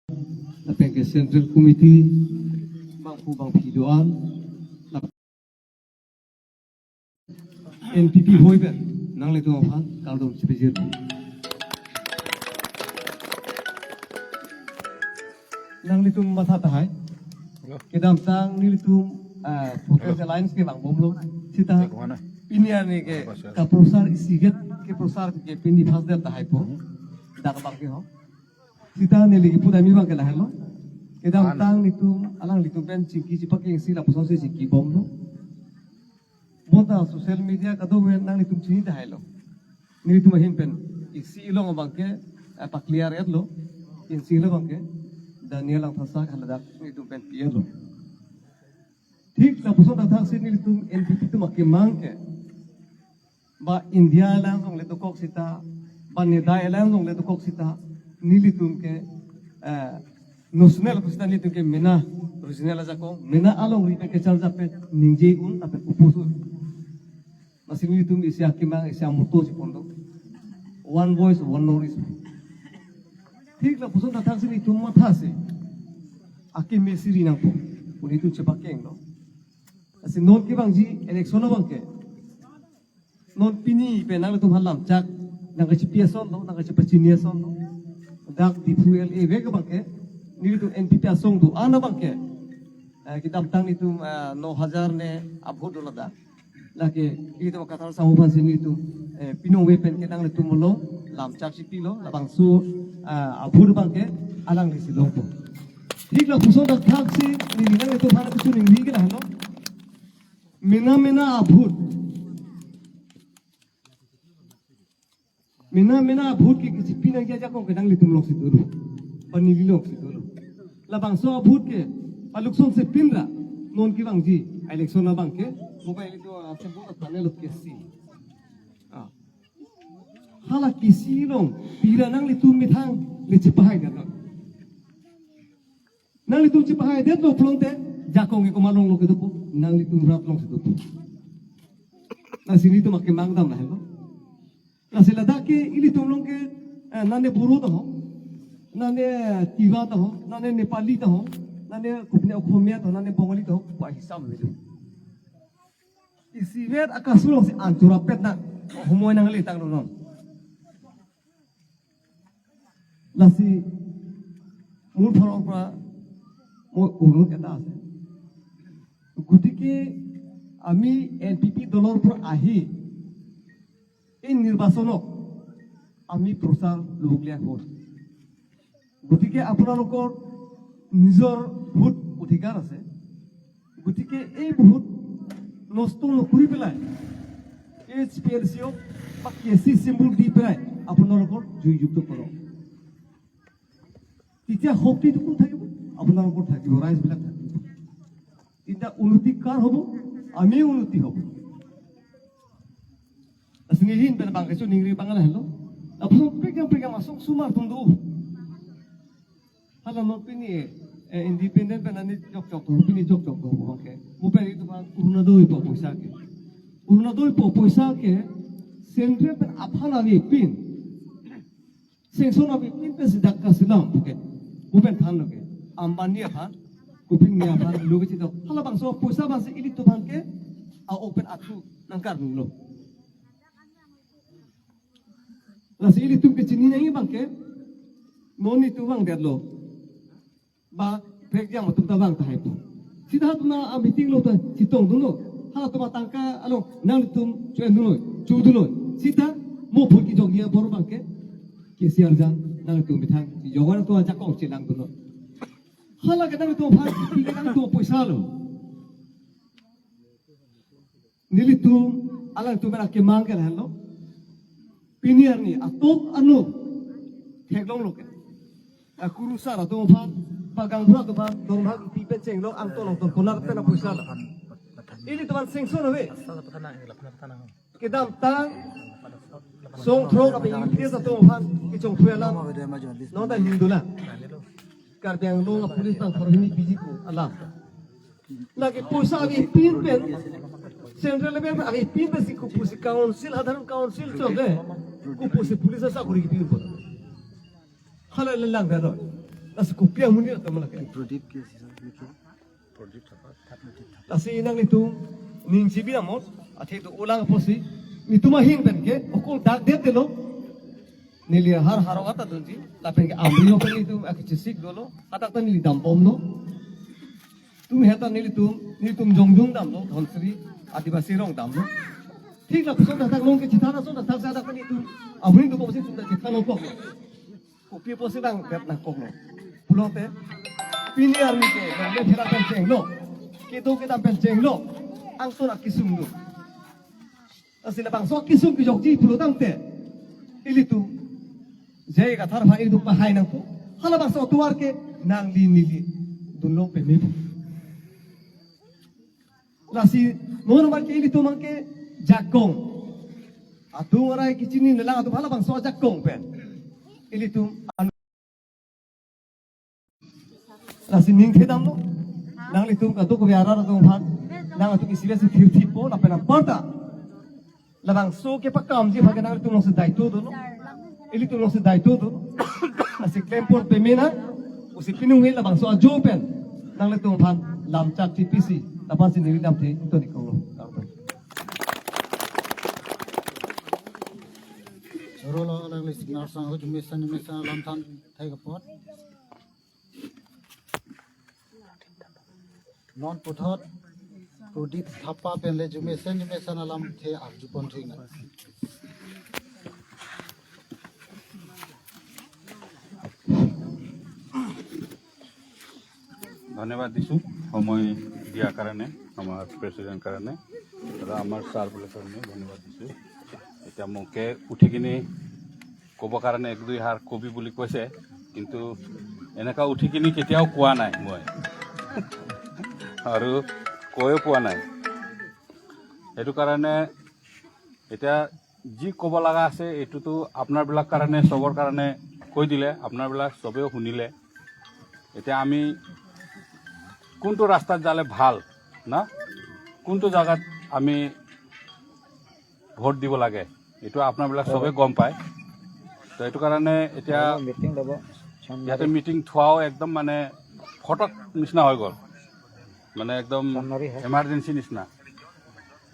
Napeng Central Committee bang pu bang pidoan NPP hoiben nang le tu phan kaldom chipejir nang le tu matha tahai kedam tang ni le tu Progress Alliance ke bang bomlo sita pinia ni ke ka prosar isiget ke prosar ke pindi phas der tahai po dak bang ke ho sita ne lagi puda mi bang ke lahelo kedam tang ni tu alang li tu ben chingki chipak ke sila puso se chingki bomlo mota social media ka do wen nang ni tu chini tahai lo ni tu mahin pen isi ilong bang ke pa clear et lo in sila bang ke Daniel ang thasa khala dak ni tu ben pier lo ठीक ना पुसो तथा से नील तुम NPP तुम अके मांग के बा India लांग Jong ले तो कोक सिता बा नेदाय लांग जोंग ले तो कोक सिता नीली तुम के नोशनल कुछ नीली तुम के मिना ओरिजिनल जाको मिना आलोंग री के चल जापे निंजे उन अपे उपुसु मसिंग नीली तुम इसे अके मांग इसे अमुतो सी पोंडो one voice one noise ठीक ना पुसो तथा से नीली तुम मथा से अके मेसिरी ना को उन्हीं तुम चपाके इंगलो Asi non ki bang ji election bang ke non pini pe nang tu halam chak nang chi pieson no nang chi pachiniason no dak di fuel e ve bang ke ni tu NPP asong tu ana bang ke kita tang ni tu 9000 ne abhod lada lake itu katal samuban sini tu pino we pen ke nang tu molo lam chak chi kilo labang su abhod bang ke alang ni si long po ठीक ला पुसो dak thak si ni nang tu bharat tu ning ni ke la no Mina mina abhut ki kisi pina kia jakong ke dang litum lok situ lu panili lok situ lu labang so abhut ke paluk son se pinra non ki bang ji election na bang ke mobile itu sembo thane lok ke si hala kisi long pira nang litum mithang lichi pahai da nang litum chi pahai de lo plonte jakong ke komalong lok itu nang litum rap long situ na sini tu makin mangdam lah lo na sila dake ili tum long ke nane buru to ho nane tiwa to ho nane nepali to ho nane kupne okhomia to nane bengali to ho pa hisab me lu isi vet akasulong si antura pet na homoy nang li tang non lasi mul phorong pra mo urut eta ase গতিকে আমি NPP দলৰ পৰা আহি এই নিৰ্বাচনক আমি প্ৰচাৰ লবলীয়া হ'ল গতিকে আপোনালোকৰ নিজৰ ভোট অধিকাৰ আছে গতিকে এই ভোট নষ্ট নকৰি পেলাই এইচপিএলচি বা কেচি চিম্বল দি পেলাই আপোনালোকৰ জয়যুক্ত কৰক তেতিয়া শক্তিটো কোন থাকিব আপোনালোকৰ থাকিব ৰাইজবিলাক থাকিব Tidak unuti kar hobo, ami unuti hobo. Asnihin pen bang kesu ningri pangalan hello. Apun pegang masuk sumar tundu. Hala mo pini independent pen ani jok pini jok to oke. Mo pen itu bang uruna doi po poisa ke. Uruna doi po poisa ke sentre pen aphan ani pin. Sengson abi pin pen sidak kasilam oke. Mo pen than loke. Ambani aphan kuping ni apa lu kecil tu, kalau bangsa puasa bangsa ini tu bangke, open aku nangkar dulu. Nasi ini tu kecil ni yang bangke, non itu bang dia lo, ba pekjam tu bang tahai tu. Siapa tu na meeting lo tu citong dulu, kalau tu matangka, alo nang tu cuci dulu. Siapa mau pergi jogia baru bangke, kesiar jang nang tu mitang, jawan tu ajak kau cilang dulu. Hala kadang itu apa? Kadang itu puasa lo. Nili tu alang tu mereka mangkel hello. Piniar ni atok anu heglong lo ke. Aku rusar atau apa? Pagang buat tu apa? Dormah tipe ceng lo angto lo tu konar pernah puasa lo. Ini tu man sengson abe. Kedam tang song throw apa yang dia satu apa? Kicong tuelam. Nonda hindulah. Karbiang lo nga pulis ng Farhini Pijiko alam. Lagi pusa ang ipin pen central level ang ipin pen si kupusi council hadaran council chobe kupusi pulis sa kuri ipin po. Halal lang daro. Nasi kopi yang muni atau mana kan? Prodip ke sih Prodip apa? Nasi inang itu ning cibi amot, ati itu ulang posi, itu mahin pen ke, okol dak dia telo, nili har harawat atau ji, tapi ke amrio pen itu aku cisik dulu, atak tu nili dampom no, tu heta nili tu jongjong dam no, dhonsri, adibasi rong dam no, ठीक है सोना तक लोग के चिताना सोना तक ज्यादा कनी तू अमरी तो पोसे सुंदर चितानो को कोपी पोसे दांग पेट ना को पुलोते पिनी आर्मी के ले फेरा पेन चेंगलो के तो के दाम पेन चेंगलो आं सोना किसुम दु असिला बांग सो किसुम की जोजी पुलो दांगते इली तू जय का थार भाई दु पहाई ना को हाला बांग सो तुवार के नांगली नीली दुनो पे मेबु लासी मोन मार के इली तू मंके Jakong, atu orang kicini nelang atu pala bang so jakong pen, ili tu anu, nasi ning kedam lo, nang litum katu ko biara atu phan, nang atu kisi besi thirti po, na penam porta, labang so ke pakam ji bhaga nang litum se daito do lo, ili tu se daito do, nasi claim port pemena, usi pinung he labang so ajo pen, nang litum phan lam chat TPC, lapan si nili lam the itu di kau lo. Rolo alang lisik narsang ho jumisan lamtan thai kapot non puthot prodip thapa penle jumisan alam the arjupon thing ধন্যবাদ দিছো সময় দিয়াৰ কাৰণে আমাৰ president কাৰণে আৰু আমাৰ sir বুলি কাৰণে ধন্যবাদ দিছো এতিয়া মোকে উঠি কিনে ক'ব কাৰণে এক দুই হাৰ কবি বুলি কৈছে কিন্তু এনেকা উঠি কিনে কেতিয়াও কোৱা নাই মই আৰু কৈও পোৱা নাই সেইটো কাৰণে এতিয়া যি ক'ব লগা আছে এইটোতো আপোনাৰবিলাক কাৰণে সবৰ কাৰণে কৈ দিলে আপোনাৰবিলাক সবেও শুনিলে এতিয়া আমি কোনটো ৰাস্তাত যালে ভাল না কোনটো জায়গাত আমি ভোট দিব লাগে এইটো আপোনাৰবিলাক সবে গম পায় তো এইটো কাৰণে এতিয়া মিটিং ল'ব ইয়াতে মিটিং থোৱাও একদম মানে ফটক নিচিনা হৈ গ'ল মানে একদম এমাৰ্জেঞ্চি নিচিনা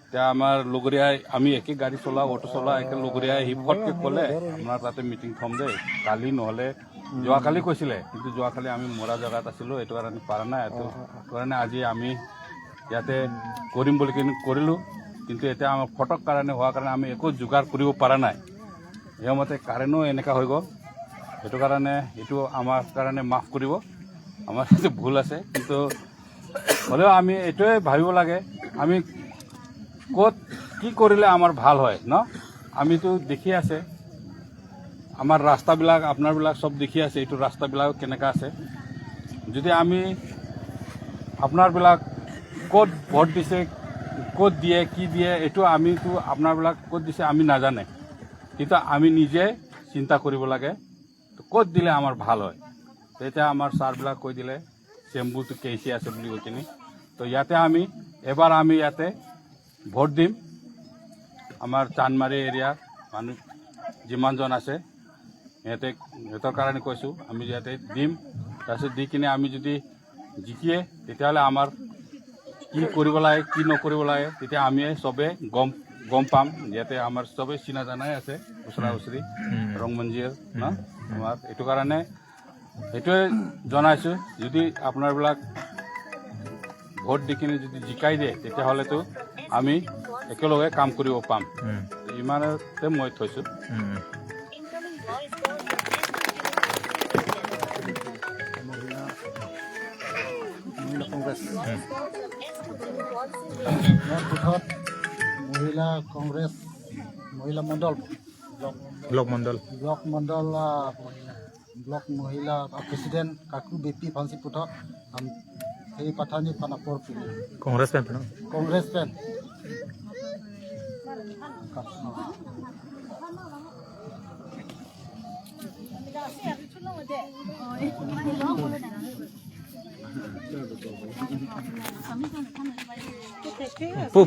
এতিয়া আমাৰ লগৰীয়াই আমি একে গাড়ী চলাওঁ অটো চলাওঁ একে লগৰীয়াই আহি ফটকে ক'লে আপোনাৰ তাতে মিটিং থ'ম দেই কালি নহ'লে যোৱাকালি কৈছিলে কিন্তু যোৱাকালি আমি মৰা জেগাত আছিলোঁ এইটো কাৰণে পৰা নাই এইটো কাৰণে আজি আমি ইয়াতে কৰিম বুলি কৰিলোঁ কিন্তু এতিয়া আমাৰ ফটক কাৰণে হোৱাৰ কাৰণে আমি একো যোগাৰ কৰিব পৰা নাই সেইমতে কাৰেণ্টো এনেকুৱা হৈ গ'ল সেইটো কাৰণে এইটো আমাৰ কাৰণে মাফ কৰিব আমাৰ সাথে ভুল আছে কিন্তু হ'লেও আমি এইটোৱে ভাবিব লাগে আমি ক'ত কি কৰিলে আমাৰ ভাল হয় ন আমিতো দেখি আছে আমাৰ ৰাস্তাবিলাক আপোনাৰবিলাক সব দেখি আছে এইটো ৰাস্তাবিলাক কেনেকুৱা আছে যদি আমি আপোনাৰবিলাক ক'ত ভোট দিছে ক'ত দিয়ে কি দিয়ে এইটো আমিতো আপোনাৰবিলাক ক'ত দিছে আমি নাজানে কিন্তু আমি নিজে চিন্তা কৰিব লাগে ক'ত দিলে আমাৰ ভাল হয় তেতিয়া আমাৰ ছাৰবিলাক কৈ দিলে চেম্বুটো কেচি আছে বুলি কৈ কিনি তো ইয়াতে আমি এবাৰ আমি ইয়াতে ভোট দিম আমাৰ চানমাৰী এৰিয়াৰ মানুহ যিমানজন আছে সিহঁতৰ কাৰণে কৈছোঁ আমি ইয়াতে দিম তাৰপিছত দি কিনে আমি যদি জিকিয়ে তেতিয়াহ'লে আমাৰ কি কৰিব লাগে কি নকৰিব লাগে তেতিয়া আমি চবে গম পাম ইয়াতে আমাৰ চবেই চিনা জানাই আছে ওচৰা ওচৰি ৰংমঞ্জিৰ ন আমাৰ এইটো কাৰণে সেইটোৱে জনাইছোঁ যদি আপোনাৰবিলাক ভোট দি কিনে যদি জিকাই দিয়ে তেতিয়াহ'লেতো আমি একেলগে কাম কৰিব পাম ইমানতে মই থৈছোঁ মহিলা কংগ্রেস মহিলা মণ্ডল ব্লক মহিলা প্রেসিডেন্ট কাকু বেপি ফান্সি পুথক সেই পাঠানি পানাপর কংগ্রেস পেন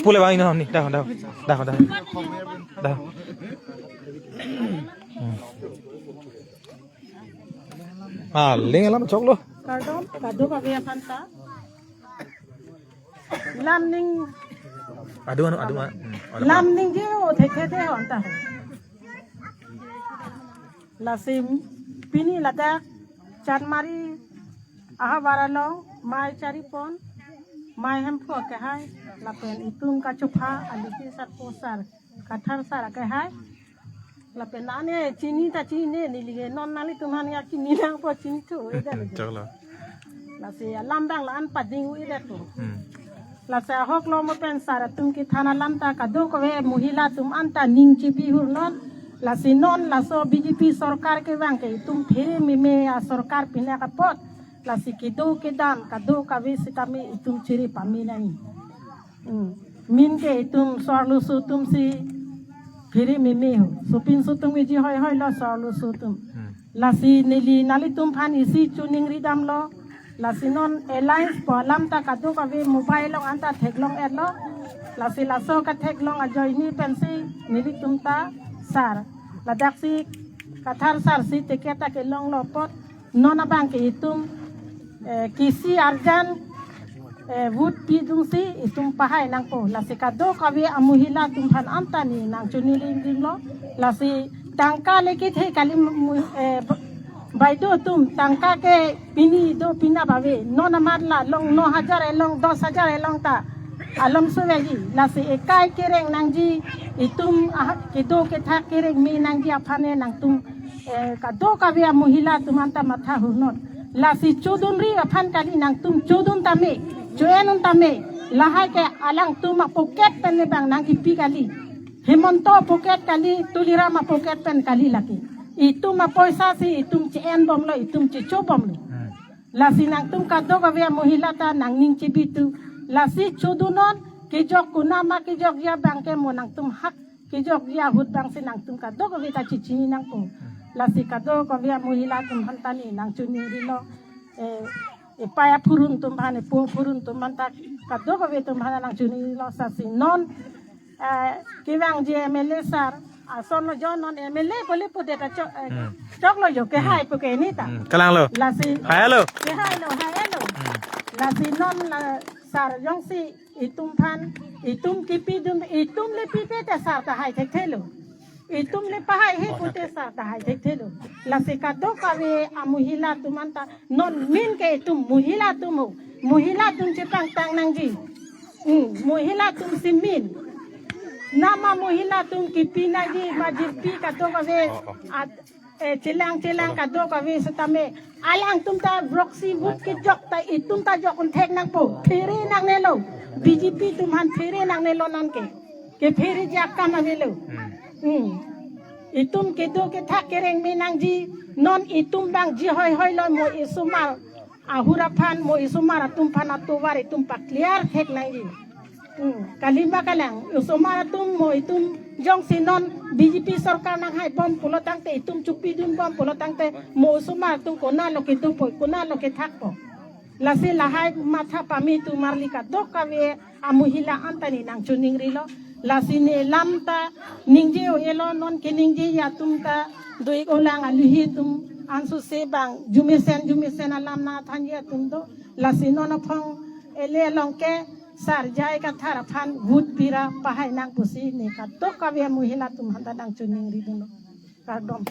Pule bang ini nih, dah. Paling alam cok lo. Kardom, kado kami panta. Lamning, Aduh. lamning jeo theke de honta. Lasim pini lada chanmari aha baralo mai cari pon mai hempo ke hai lapen itung kacupa aliki sat posar kathar sar ke hai lapen nane chini ta chini ni lige non nali tuman ya chini nang po chini tu ida Cok lo. lasi lambang lan pading ida tu lasi hok lo mo pen sar tum ki thana lamta kado ko ve muhila tum anta ningchi bihur non lasi non laso BJP sarkar ke bang ke tum phere me ya sarkar pina ka pot lasi kido ke dan kado ka ve sitami itum chiri pami nai min ke itum sorlu su tum si phere me ho supin su tum ji hoy lo sorlu su tum lasi nili nali tum phan isi tuning ridam lo lasi non alliance po lam ta kado ka ve mobile lo anta theklong et lo lasi laso ka theklong ajoy ni pensi nili tum ta sar ladak si kathar sar si teketa ke long lo pot nona bang ke itum kisi arjan wood pi dung si itum pahai nang po lasi kado kawi amuhila tum phan antani nang chuniling ding lo lasi tangka leki the kali baido tum tangka ke pini do pina bawe nona marla long 9,000 long 10,000 long ta alam suweji lasi ekai kereng nangji itum kido ke tha kereng mi nangji aphane nang tum kado kawi amuhila tum anta matha hunot lasi chodun ri aphan kali nang tum chodun tame joenun tame lahai ke alang tum poket pen bang nang ipi kali hemonto poket kali tulirama poket pen kali laki itum poisa si itum cen bom lo itum cico bom lo lasi nang tum kado kawi amuhila ta nang ning cibitu lasi chodunon kijok kunama kijok ya bang ke mo nang tum hak kijok ya hut bang si nang tum kado kawi ta cicini nang po lasi kado kawi amuhila tum hantani nang chuni rilo paya purun tum bhane purun tum manta kado kawi tum bhana nang chuni rilo sasi non kiwang je MLA sar asono jonon MLA boleh pude ta chok lo yo ke hai pu ke ni ta Kalang lo. lasi Hai lo. ke hai lo lasi non la sar yong si itum phan itum kipi dum itum le pi te sar ta hai thek thelo itum le pahai he pute sar ta hai thek thelo lasi kado kawe amuhila tumanta non min ke itum muhila tum chepang tang nangji muhila tum simin nama muhila tum kipi nagi majirpi kado kawe cilang kado kawe setame alang tum ta broxy wood ke jok ta itum ta jok un thek nang po phere nang nelo BJP tum han phere nang nelo nan ke phere jak kam nelo itum ke do ke thak kereng mi nang ji non itum bang ji hoy lo mo isumar ahura phan mo isumar tum phan atuwar itum pa clear thek nang ji kalima kalang usumar tum mo itum jong sinon BJP sarkar nang hai bom pulo tangte itum chupi dun bom pulo tangte mo usumar tum kona lo ke tum poi kona lo ke thak po lasi lahai matha pami tu marlika dokawe amuhila antani nang chuning rilo lasi ne lamta ningje o elo non ke ningje ya tum ta doi olang aluhi tum ansu se bang jumisen alam na thanya tum do lasi non phong ele longke sarjai ka thara phan gut pira pahai nang pusi ne ka dokawe amuhila tum handa nang chuning rilo kardom